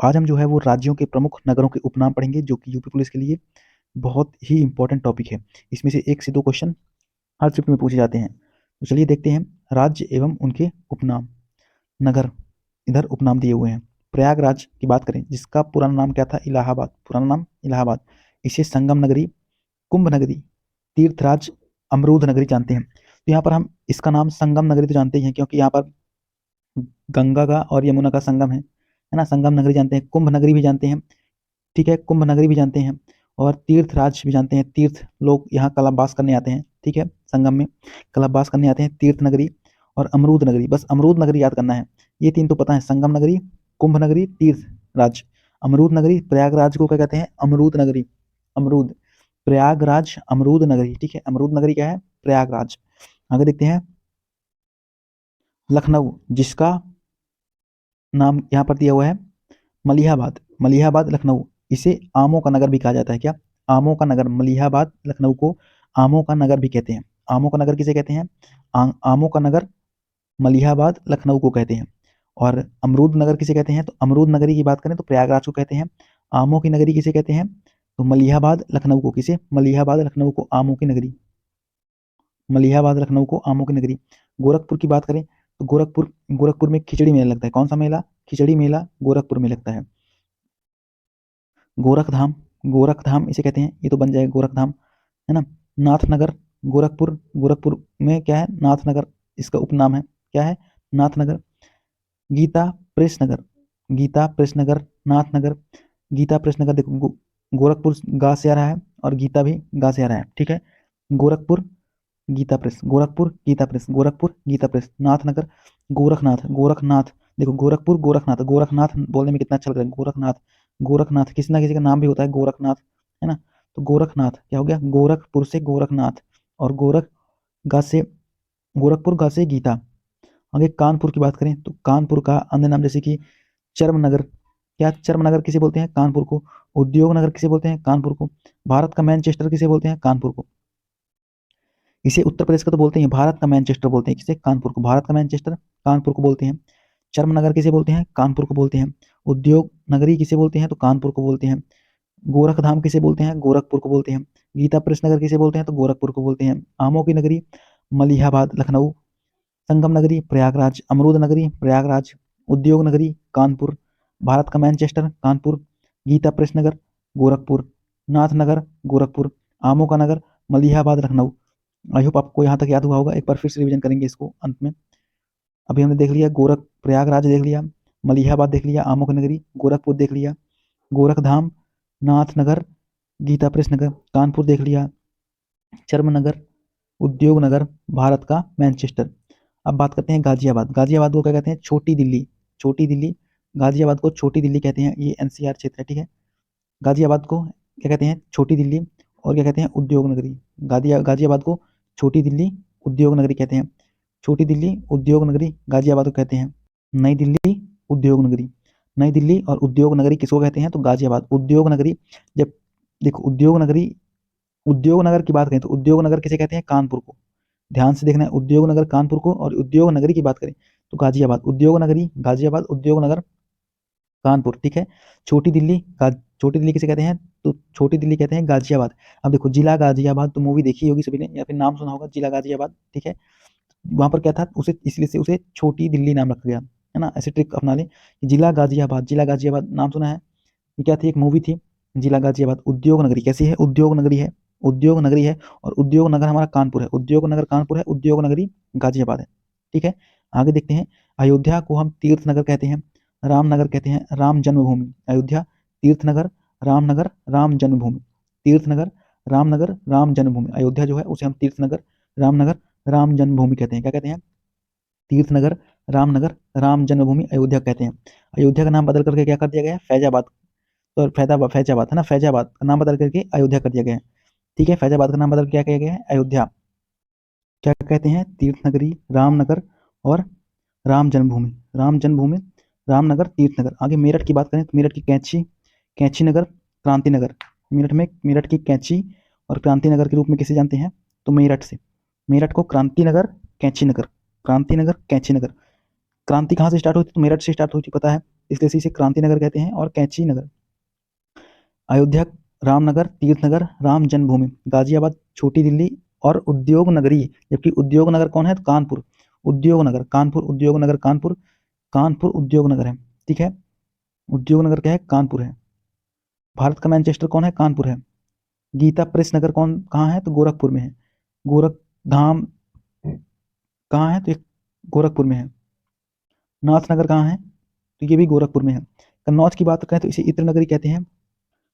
आज हम जो है वो राज्यों के प्रमुख नगरों के उपनाम पढ़ेंगे, जो कि यूपी पुलिस के लिए बहुत ही इंपॉर्टेंट टॉपिक है। इसमें से 1 से 2 क्वेश्चन हर शिफ्ट में पूछे जाते हैं। तो चलिए देखते हैं राज्य एवं उनके उपनाम। नगर, इधर उपनाम दिए हुए हैं। प्रयागराज की बात करें, जिसका पुराना नाम क्या था? इलाहाबाद। पुराना नाम इलाहाबाद। इसे संगम नगरी, कुंभ नगरी, तीर्थराज, अमरूद नगरी जानते हैं। तो यहाँ पर हम इसका नाम संगम नगरी तो जानते ही हैं, क्योंकि यहाँ पर गंगा का और यमुना का संगम है ना। संगम नगरी जानते हैं, कुंभ नगरी भी जानते हैं, ठीक है, कुंभ नगरी भी जानते हैं, और तीर्थराज भी जानते हैं। तीर्थ लोग यहाँ कल्पवास करने आते हैं, ठीक है, संगम में कल्पवास करने आते हैं। तीर्थ नगरी और अमरूद नगरी, बस अमरूद नगरी याद करना है। ये 3 तो पता है, संगम नगरी, कुंभ नगरी, तीर्थराज। अमरूद नगरी, प्रयागराज को क्या कहते हैं? अमरूद नगरी। अमरूद, प्रयागराज अमरूद नगरी, ठीक है। अमरूद नगरी क्या है? प्रयागराज। आगे देखते हैं लखनऊ, जिसका नाम यहाँ पर दिया हुआ है मलिहाबाद। मलिहाबाद लखनऊ, इसे आमों का नगर भी कहा जाता है। क्या? आमों का नगर। मलिहाबाद लखनऊ को आमों का नगर भी कहते हैं। आमों का नगर किसे कहते हैं? आमों का नगर मलिहाबाद लखनऊ को कहते हैं। और अमरूद नगर किसे कहते हैं? तो अमरूद नगरी की बात करें तो प्रयागराज को कहते हैं। आमों की नगरी किसे कहते हैं? तो मलिहाबाद लखनऊ को। किसे? मलिहाबाद लखनऊ को आमों की नगरी। मलिहाबाद लखनऊ को आमों की नगरी। गोरखपुर की बात करें तो गोरखपुर में खिचड़ी मेला लगता है। कौन सा मेला? खिचड़ी मेला गोरखपुर में लगता है। गोरखधाम, गोरखधाम इसे कहते हैं। ये तो बन जाएगा गोरखधाम, है ना। नाथनगर, गोरखपुर, गोरखपुर में क्या है? नाथनगर, इसका उपनाम है। क्या है? नाथनगर। गीता प्रेस नगर, गीता प्रेस नगर, नाथनगर। गीता प्रेस नगर, देखो गोरखपुर गा से आ रहा है और गीता भी गा से आ रहा है, ठीक है। Gorakhpur Gita press, Gorakhpur Gita press, Gorakhpur Gita press. Nathnagar, Gorakhnath, Gorakhnath. देखो गोरखपुर गोरखनाथ, गोरखनाथ बोलने में कितना अच्छा लग रहा है, गोरखनाथ। गोरखनाथ किसी ना किसी का नाम भी होता है गोरखनाथ, है ना। तो गोरखनाथ क्या हो गया? गोरखपुर से गोरखनाथ, और गोरख गा से, गोरखपुर गा से गीता। आगे कानपुर की बात करें तो कानपुर का अन्य नाम जैसे कि चर्मनगर। क्या? चर्मनगर किसे बोलते हैं? कानपुर को। उद्योग नगर किसे बोलते हैं? कानपुर को। भारत का मैनचेस्टर किसे बोलते हैं? कानपुर को। इसे उत्तर प्रदेश का तो बोलते हैं, भारत का मैनचेस्टर बोलते हैं। किसे? कानपुर को। भारत का मैनचेस्टर कानपुर को बोलते हैं। चर्मनगर किसे बोलते हैं? कानपुर को बोलते हैं। उद्योग नगरी किसे बोलते हैं? तो कानपुर को बोलते हैं। गोरखधाम किसे बोलते हैं? गोरखपुर को बोलते हैं। गीता प्रेस नगर किसे बोलते हैं? तो गोरखपुर को बोलते हैं। आमों की नगरी मलिहाबाद लखनऊ। संगम नगरी प्रयागराज। अमरूद नगरी प्रयागराज। उद्योग नगरी कानपुर। भारत का मैनचेस्टर कानपुर। गीता प्रेस नगर गोरखपुर। नाथ नगर गोरखपुर। आमों का नगर मलिहाबाद लखनऊ। आई होप आपको यहाँ तक याद हुआ होगा। एक बार फिर से रिवीजन करेंगे इसको अंत में। अभी हमने देख लिया गोरख प्रयागराज देख लिया, मलिहाबाद देख लिया, आमों की नगरी, गोरखपुर देख लिया, गोरखधाम, नाथनगर, गीता प्रेस नगर, कानपुर देख लिया, चर्मनगर, उद्योग नगर, भारत का मैनचेस्टर। अब बात करते हैं गाजियाबाद। गाजियाबाद को क्या कहते हैं? छोटी दिल्ली। छोटी दिल्ली, गाजियाबाद को छोटी दिल्ली कहते हैं। ये एनसीआर क्षेत्र है, ठीक है। गाजियाबाद को क्या कहते हैं? छोटी दिल्ली। और क्या कहते हैं? उद्योग नगरी। गाजियाबाद को छोटी दिल्ली, उद्योग नगरी कहते हैं। छोटी दिल्ली, उद्योग नगरी गाजियाबाद को कहते हैं। नई दिल्ली, उद्योग नगरी। नई दिल्ली और उद्योग नगरी किसको कहते हैं? तो गाजियाबाद। उद्योग नगरी, जब देखो उद्योग नगरी, उद्योग नगर की बात करें तो उद्योग नगर किसे कहते हैं? कानपुर को। ध्यान से देखना है, उद्योग नगर कानपुर को, और उद्योग नगरी की बात करें तो गाजियाबाद। उद्योग नगरी गाजियाबाद, उद्योग नगर कानपुर, ठीक है। छोटी दिल्ली, छोटी दिल्ली किसे कहते हैं? तो छोटी दिल्ली कहते हैं गाजियाबाद। अब देखो जिला गाजियाबाद, तो मूवी देखी होगी सभी ने या फिर नाम सुना होगा, जिला गाजियाबाद, ठीक है। वहां पर क्या था, उसे इसलिए से उसे छोटी दिल्ली नाम रखा गया, है ना। ऐसे ट्रिक अपना ले, जिला गाजियाबाद, जिला गाजियाबाद नाम सुना है। ये क्या थी? एक मूवी थी जिला गाजियाबाद। उद्योग नगरी कैसी है? उद्योग नगरी है, उद्योग नगरी है। और उद्योग नगर हमारा कानपुर है, उद्योग नगर कानपुर है, उद्योग नगरी गाजियाबाद है, ठीक है। आगे देखते हैं, अयोध्या को हम तीर्थ नगर कहते हैं, रामनगर कहते हैं, राम जन्मभूमि। अयोध्या तीर्थ नगर, रामनगर, राम जन्मभूमि। तीर्थ नगर, रामनगर, राम जन्मभूमि। अयोध्या जो है उसे हम तीर्थ नगर, रामनगर, राम जन्मभूमि कहते हैं। क्या कहते हैं? तीर्थ नगर, रामनगर, राम जन्मभूमि अयोध्या कहते हैं। अयोध्या का नाम बदल करके क्या कर दिया गया है? फैजाबाद। तो फैजाबाद है ना, फैजाबाद का नाम बदल करके अयोध्या कर दिया गया है, ठीक है। फैजाबाद का नाम बदल क्या किया गया है? अयोध्या। क्या कहते हैं? तीर्थ नगरी, रामनगर और राम जन्मभूमि। राम जन्मभूमि, रामनगर, तीर्थ नगर। आगे मेरठ की बात करें तो मेरठ की कैंची, कैंची नगर, क्रांति नगर। मेरठ में, मेरठ की कैंची और क्रांति नगर के रूप में किसे जानते हैं? तो मेरठ से। मेरठ को क्रांति नगर, कैंची नगर, क्रांति नगर, कैंची नगर। क्रांति कहाँ से स्टार्ट हुई थी? तो मेरठ से स्टार्ट हुई थी, पता है। इसलिए इसे क्रांति नगर कहते हैं। और कैंची नगर। अयोध्या, रामनगर, तीर्थनगर, राम जन्मभूमि, गाजियाबाद, छोटी दिल्ली और उद्योग नगरी। जबकि उद्योग नगर कौन है? तो कानपुर। उद्योग नगर कानपुर, उद्योग नगर कानपुर, कानपुर उद्योग नगर है। ठीक है, उद्योग नगर क्या है? कानपुर है। भारत का मैनचेस्टर कौन है? कानपुर है। गीता प्रेस नगर कहाँ है? तो गोरखपुर में है। गोरखधाम कहाँ है? तो एक गोरखपुर में है। नाथ नगर कहाँ है? तो ये भी गोरखपुर में है। कन्नौज की बात करें तो इसे इत्र नगरी कहते हैं।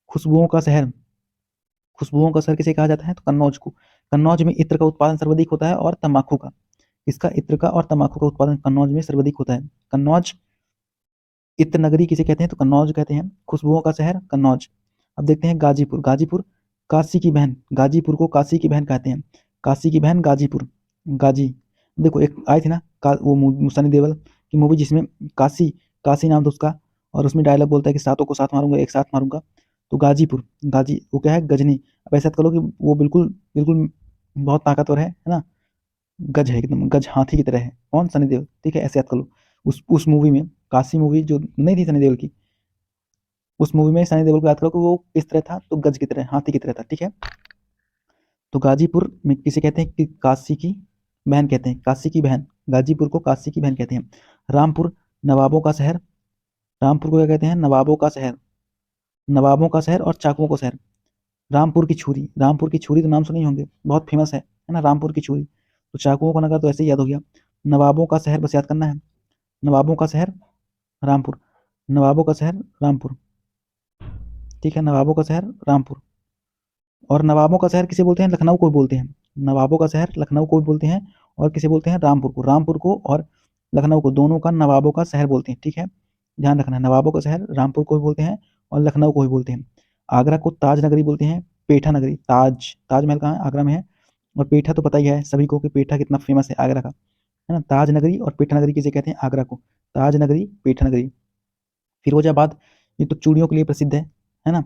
खुशबुओं का शहर, खुशबुओं का शहर किसे कहा जाता है? तो कन्नौज को। कन्नौज में इत्र का उत्पादन सर्वाधिक होता है और तंबाकू का। इसका इत्र का और तंबाकू का उत्पादन कन्नौज में सर्वाधिक होता है। कन्नौज इत्र नगरी किसे कहते हैं? तो कन्नौज कहते हैं। खुशबुओं का शहर कन्नौज। अब देखते हैं गाजीपुर। गाजीपुर काशी की बहन, गाजीपुर को काशी की बहन कहते हैं। काशी की बहन गाजीपुर। गाजी, देखो एक आई थी ना वो सनी देओल की मूवी जिसमें काशी, काशी नाम था उसका, और उसमें डायलॉग बोलता है कि सातों को साथ मारूंगा, एक साथ मारूंगा। तो गाजीपुर, गाजी वो क्या है? गजनी। अब ऐसा करो कि वो बिल्कुल बिल्कुल बहुत ताकतवर है ना, गज है एकदम, गज हाथी की तरह है। कौन? सनी देओल। ठीक है, ऐसे याद कर लो। उस मूवी में, काशी मूवी जो नहीं थी सनी देओल की, उस मूवी में सनी देओल को याद करो कि वो किस तरह था? तो गज की तरह, हाथी की तरह था। ठीक है, तो गाजीपुर में किसे कहते हैं? कि काशी की बहन कहते हैं। काशी की बहन, गाजीपुर को काशी की बहन कहते हैं। रामपुर नवाबों का शहर, रामपुर को क्या कहते हैं? नवाबों का शहर। नवाबों का शहर और चाकुओं का शहर। रामपुर की छुरी, रामपुर की छुरी तो नाम सुने ही होंगे, बहुत फेमस है ना रामपुर की छुरी। तो चाकुओं का नगर तो ऐसे ही याद हो गया। नवाबों का शहर बस याद करना है। नवाबों का शहर रामपुर, नवाबों का शहर रामपुर। ठीक है, नवाबों का शहर रामपुर। और नवाबों का शहर किसे बोलते हैं? लखनऊ को बोलते हैं। नवाबों का शहर लखनऊ को भी बोलते हैं। और किसे बोलते हैं? रामपुर को। रामपुर को और लखनऊ को, दोनों का नवाबों का शहर बोलते हैं। ठीक है, ध्यान रखना है, नवाबों का शहर रामपुर को भी बोलते हैं और लखनऊ को भी बोलते हैं। आगरा को ताज नगरी बोलते हैं, पेठा नगरी। ताजमहल कहाँ है? आगरा में है। और पेठा तो पता ही है सभी को कि पेठा कितना फेमस है आगरा का, है ना। ताज नगरी और पेठा नगरी किसे कहते हैं? आगरा को। ताज नगरी, पेठा नगरी। फिरोजाबाद, ये तो चूड़ियों के लिए प्रसिद्ध है ना।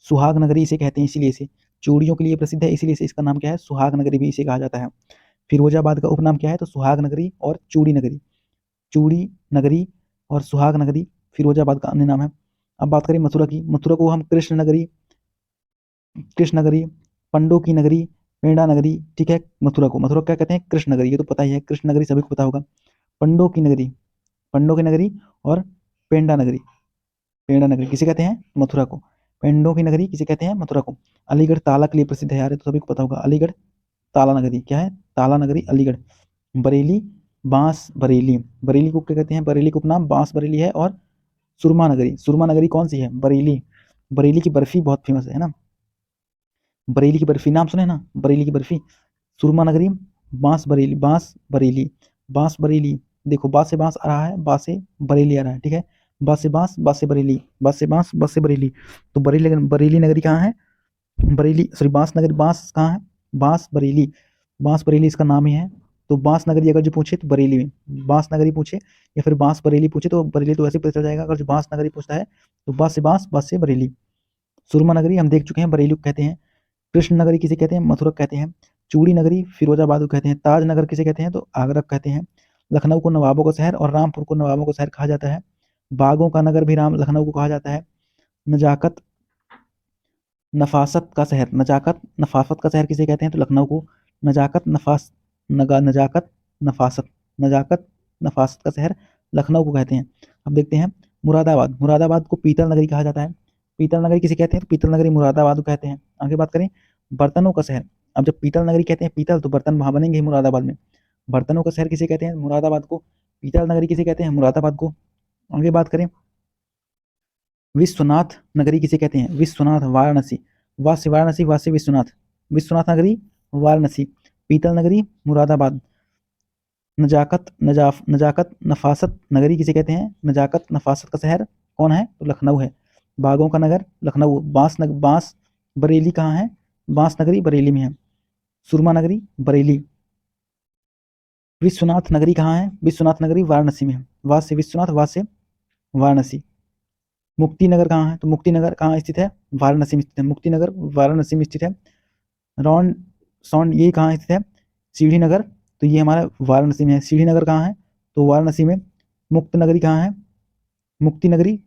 सुहाग नगरी इसे कहते हैं, इसीलिए इसे चूड़ियों के लिए प्रसिद्ध है, इसीलिए इसे इसका नाम क्या है? सुहाग नगरी भी इसे कहा जाता है। फिरोजाबाद का उपनाम क्या है? तो सुहाग नगरी और चूड़ी नगरी। चूड़ी नगरी और सुहाग नगरी फिरोजाबाद का अन्य नाम है। अब बात करें मथुरा की। मथुरा को हम कृष्ण नगरी, कृष्ण नगरी, पंडों की नगरी, पेड़ा नगरी। ठीक है, मथुरा को, मथुरा क्या कहते हैं? कृष्ण नगरी। ये तो पता ही है, कृष्ण नगरी सभी को पता होगा। पंडों की नगरी, पंडों की नगरी और पेंडा नगरी, पेड़ा नगरी किसे कहते हैं? मथुरा को। पेंडों की नगरी किसे कहते हैं? मथुरा को। अलीगढ़ ताला के लिए प्रसिद्ध है यार, ये तो सभी को पता होगा। अलीगढ़ ताला नगरी क्या है? ताला नगरी अलीगढ़। बरेली बांस बरेली, बरेली को क्या कहते हैं? बरेली का उपनाम बांस बरेली है। और सुरमा नगरी, सुरमा नगरी कौन सी है? बरेली। बरेली की बर्फी बहुत फेमस है ना, बरेली की बर्फी नाम सुने ना, बरेली की बर्फी। सुरमा नगरी, बांस बरेली, बांस बरेली, बांस बरेली। देखो बांस से बांस आ रहा है, बांस से बरेली आ रहा है। ठीक है, बांस से बांस, बांस से बरेली, बांस से बांस, बांस से बरेली। तो बरेली, बरेली नगरी कहाँ है? बरेली, सॉरी बांस नगरी, बांस कहाँ है? बांस बरेली, बांस बरेली इसका नाम ही है। तो बांस नगरी अगर जो पूछे तो बरेली में, बांस नगरी पूछे या फिर बांस बरेली पूछे तो बरेली तो वैसे पता चल जाएगा। अगर जो बांस नगरी पूछता है तो बांस से बांस, बांस से बरेली। सुरमा नगरी हम देख चुके हैं, बरेली को कहते हैं। कृष्ण नगरी किसे कहते हैं? मथुरा कहते हैं। चूड़ी नगरी फिरोजाबाद को कहते हैं। ताज नगर किसे कहते हैं? तो आगरा कहते हैं। लखनऊ को नवाबों का शहर और रामपुर को नवाबों का शहर कहा जाता है। बागों का नगर भी राम लखनऊ को कहा जाता है। नजाकत नफासत का शहर, नजाकत नफासत का शहर किसे कहते हैं? तो लखनऊ को। नजाकत नफास नजाकत नफासत, नजाकत नफासत का शहर लखनऊ को कहते हैं। अब देखते हैं मुरादाबाद, मुरादाबाद को पीतल नगरी कहा जाता है। पीतल नगरी किसे कहते हैं? तो पीतल नगरी मुरादाबाद को कहते हैं। आगे बात करें बर्तनों का शहर। अब जब पीतल नगरी कहते हैं पीतल, तो बर्तन वहां बनेंगे ही मुरादाबाद में। बर्तनों का शहर किसे कहते हैं? मुरादाबाद को। पीतल नगरी किसे कहते हैं? मुरादाबाद को। आगे बात करें विश्वनाथ नगरी किसे कहते हैं? विश्वनाथ, वाराणसी, वास्य वाराणसी, वास्य विश्वनाथ, विश्वनाथ नगरी वाराणसी। पीतल नगरी मुरादाबाद। नजाकत नफासत नगरी किसे कहते हैं? नजाकत नफासत का शहर कौन है? तो लखनऊ है। बागों का नगर लखनऊ। बांस बरेली कहाँ है? बांस नगरी बरेली में है। सुरमा नगरी बरेली। विश्वनाथ नगरी कहाँ है? विश्वनाथ नगरी वाराणसी में है। वास्य विश्वनाथ, वास्य वाराणसी। मुक्ति नगर कहाँ है? तो मुक्ति नगर कहाँ स्थित है? वाराणसी में स्थित है। मुक्ति नगर वाराणसी में स्थित है। रौन सौंड ये कहाँ स्थित है? सीढ़ी नगर, तो ये हमारा वाराणसी में है। सीढ़ी नगर कहाँ है? तो वाराणसी में। मुक्त नगरी कहाँ है? मुक्ति नगरी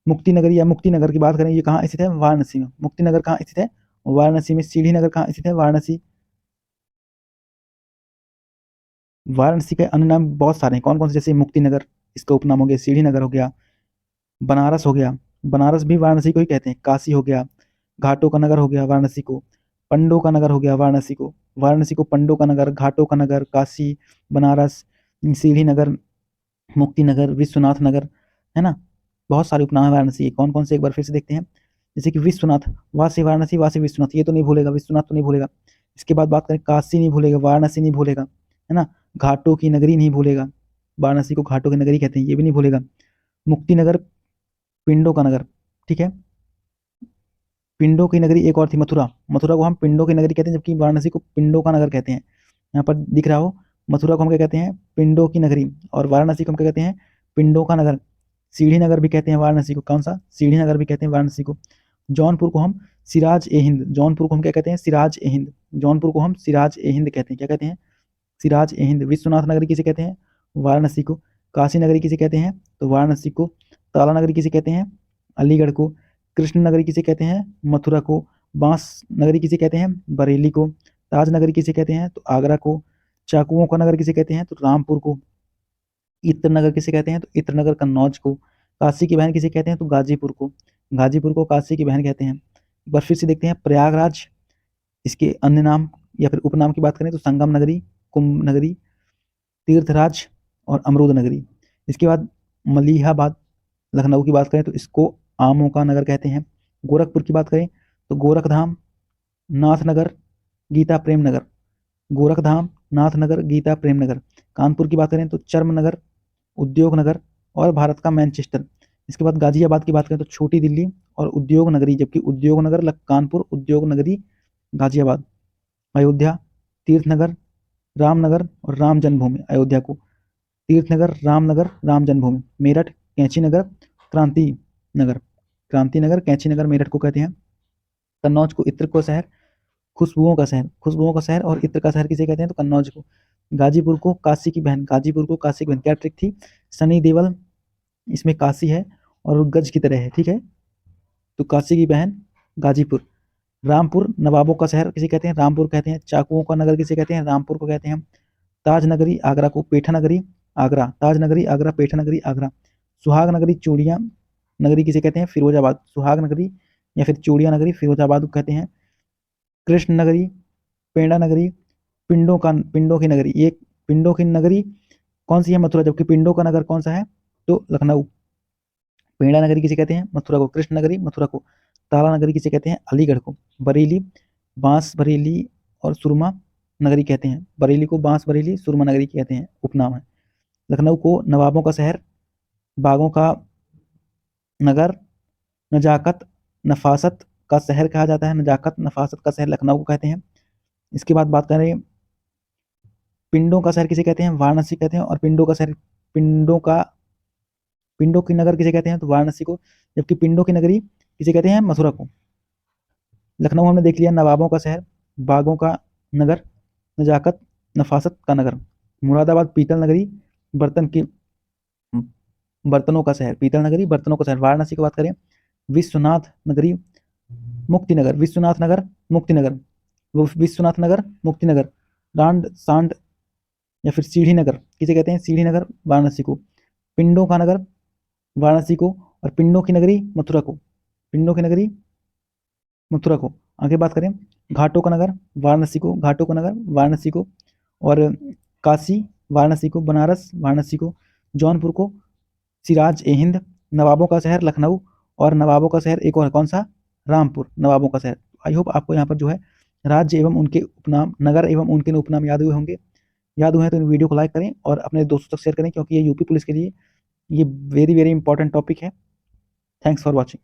मुक्ति नगरी या मुक्ति नगर की बात करें, ये कहाँ स्थित है? वाराणसी में। मुक्ति नगर कहाँ स्थित है? वाराणसी में। सीढ़ी नगर कहाँ स्थित है? वाराणसी। वाराणसी के अन्य नाम बहुत सारे हैं। कौन कौन से? जैसे मुक्ति नगर, इसका उपनाम हो गया। सीढ़ी नगर हो गया। बनारस हो गया, बनारस भी वाराणसी को ही कहते हैं। काशी हो गया, घाटों का नगर हो गया वाराणसी को। पंडों का नगर हो गया वाराणसी को। वाराणसी को पंडों का नगर, घाटों का नगर, काशी, बनारस, सीढ़ी नगर, मुक्ति नगर, विश्वनाथ नगर, है ना। बहुत सारे उपनाम है वाराणसी के। कौन कौन से, एक बार फिर से देखते हैं। जैसे कि विश्वनाथ, वासी वाराणसी, वासी विश्वनाथ, ये तो नहीं भूलेगा, विश्वनाथ तो नहीं भूलेगा। इसके बाद बात करें, काशी नहीं भूलेगा, वाराणसी नहीं भूलेगा, है ना। घाटों की नगरी नहीं भूलेगा, वाराणसी को घाटों की नगरी कहते हैं, ये भी नहीं भूलेगा। मुक्ति नगर, पिंडों का नगर, ठीक है। पिंडों की नगरी एक और थी, मथुरा। मथुरा को हम पिंडों की नगरी कहते हैं, जबकि वाराणसी को पिंडों का नगर कहते हैं। यहाँ पर दिख रहा हो, मथुरा को हम क्या कहते हैं? पिंडों की नगरी। और वाराणसी को हम क्या कहते हैं? पिंडों का नगर। सीढ़ी नगर भी कहते हैं वाराणसी को। कौन सा? सीढ़ी नगर भी कहते हैं वाराणसी को। जौनपुर को हम सिराज ए हिंद, जौनपुर को हम क्या कहते हैं? सिराज ए हिंद। जौनपुर को हम सिराज ए हिंद कहते हैं। क्या कहते हैं? सिराज ए हिंद। विश्वनाथ नगरी किसे कहते हैं? वाराणसी को। काशी नगरी किसे कहते हैं? तो वाराणसी को। ताला नगरी किसे कहते हैं? अलीगढ़ को। कृष्ण नगरी किसे कहते हैं? मथुरा को। बांस नगरी किसे कहते हैं? बरेली को। ताज नगरी किसे कहते हैं? तो आगरा को। चाकुओं का नगर किसे कहते हैं? तो रामपुर को। इत्र नगर किसे कहते हैं? तो इत्र नगर कन्नौज को। काशी की बहन किसे कहते हैं? तो गाजीपुर को। गाजीपुर को काशी की बहन कहते हैं। एक बार फिर से देखते हैं, प्रयागराज, इसके अन्य नाम या फिर उपनाम की बात करें तो संगम नगरी, कुंभ नगरी, तीर्थराज और अमरूद नगरी। इसके बाद मलिहाबाद, लखनऊ की बात करें तो इसको आमों का नगर कहते हैं। गोरखपुर की बात करें तो गोरखधाम, नाथनगर, गीता प्रेम नगर। गोरखधाम, नाथनगर, गीता प्रेम नगर। कानपुर की बात करें तो चर्म नगर, उद्योग नगर और भारत का मैनचेस्टर। इसके बाद गाजियाबाद की बात करें तो छोटी दिल्ली और उद्योग नगरी, जबकि उद्योग नगर कानपुर, उद्योग नगरी गाजियाबाद। अयोध्या, तीर्थनगर, रामनगर और राम जन्मभूमि। अयोध्या को तीर्थनगर, रामनगर, राम जन्मभूमि। मेरठ, कैंची नगर, क्रांति नगर। क्रांति नगर, कैंची नगर, मेरठ को कहते हैं। कन्नौज को इत्र का शहर, खुशबुओं का शहर, खुशबुओं का शहर और इत्र का शहर किसे कहते हैं? तो कन्नौज को। गाजीपुर को काशी की बहन, गाजीपुर को काशी की बहन। क्या ट्रिक थी? सनी देवल, इसमें काशी है और गज की तरह है, ठीक है। तो काशी की बहन गाजीपुर। रामपुर, नवाबों का शहर किसे कहते हैं? रामपुर कहते हैं। चाकुओं का नगर किसे कहते हैं? रामपुर को कहते हैं। ताज नगरी, आगरा को। पेठा नगरी, आगरा। ताज नगरी, आगरा। पेठा नगरी, आगरा। सुहाग नगरी, चूड़ियाँ नगरी किसे कहते हैं? फिरोजाबाद। सुहाग नगरी या फिर चूड़ियाँ नगरी फिरोजाबाद को कहते हैं। कृष्ण नगरी, पेड़ा नगरी, पिंडों की नगरी। ये पिंडों की नगरी कौन सी है? मथुरा। जबकि पिंडों का नगर कौन सा है? तो लखनऊ। पेड़ा नगरी किसे कहते हैं? मथुरा को। कृष्ण नगरी, मथुरा को। ताला नगरी किसे कहते हैं? अलीगढ़ को। बरेली, बांस बरेली और सुरमा नगरी कहते हैं। बरेली को बांस बरेली, सुरमा नगरी कहते हैं, उपनाम है। लखनऊ को नवाबों का शहर, बागों का नगर, नजाकत, नफासत का शहर कहा जाता है। नजाकत, नफासत का शहर लखनऊ को कहते हैं। इसके बाद बात करें, पिंडों का शहर किसे कहते हैं? वाराणसी कहते हैं। और पिंडों का शहर, पिंडों की नगर किसे कहते हैं? तो वाराणसी को। जबकि पिंडों की नगरी किसे कहते हैं? मथुरा को। लखनऊ हमने देख लिया, नवाबों का शहर, बागों का नगर, नजाकत, नफासत का नगर। मुरादाबाद, पीतल नगरी, बर्तन की बर्तनों का शहर। पीतल नगरी, बर्तनों का शहर। वाराणसी की बात करें, विश्वनाथ नगरी, मुक्ति नगर। विश्वनाथ नगर, मुक्ति नगर। वो विश्वनाथ नगर, मुक्ति नगर। रांड सांड या फिर सीढ़ी नगर किसे कहते हैं? सीढ़ी नगर, वाराणसी को। पिंडों का नगर, वाराणसी को। और पिंडों की नगरी, मथुरा को। पिंडों की नगरी, मथुरा को। आगे बात करें, घाटों का नगर, वाराणसी को। घाटों का नगर, वाराणसी को। और काशी, वाराणसी को। बनारस, वाराणसी को। जौनपुर को सिराज ए हिंद। नवाबों का शहर, लखनऊ। और नवाबों का शहर एक और है, कौन सा? रामपुर, नवाबों का शहर। आई होप आपको यहाँ पर जो है राज्य एवं उनके उपनाम, नगर एवं उनके उपनाम याद हुए होंगे। याद हुए हैं तो इन वीडियो को लाइक करें और अपने दोस्तों तक शेयर करें, क्योंकि ये यूपी पुलिस के लिए ये वेरी वेरी इंपॉर्टेंट टॉपिक है। Thanks for watching.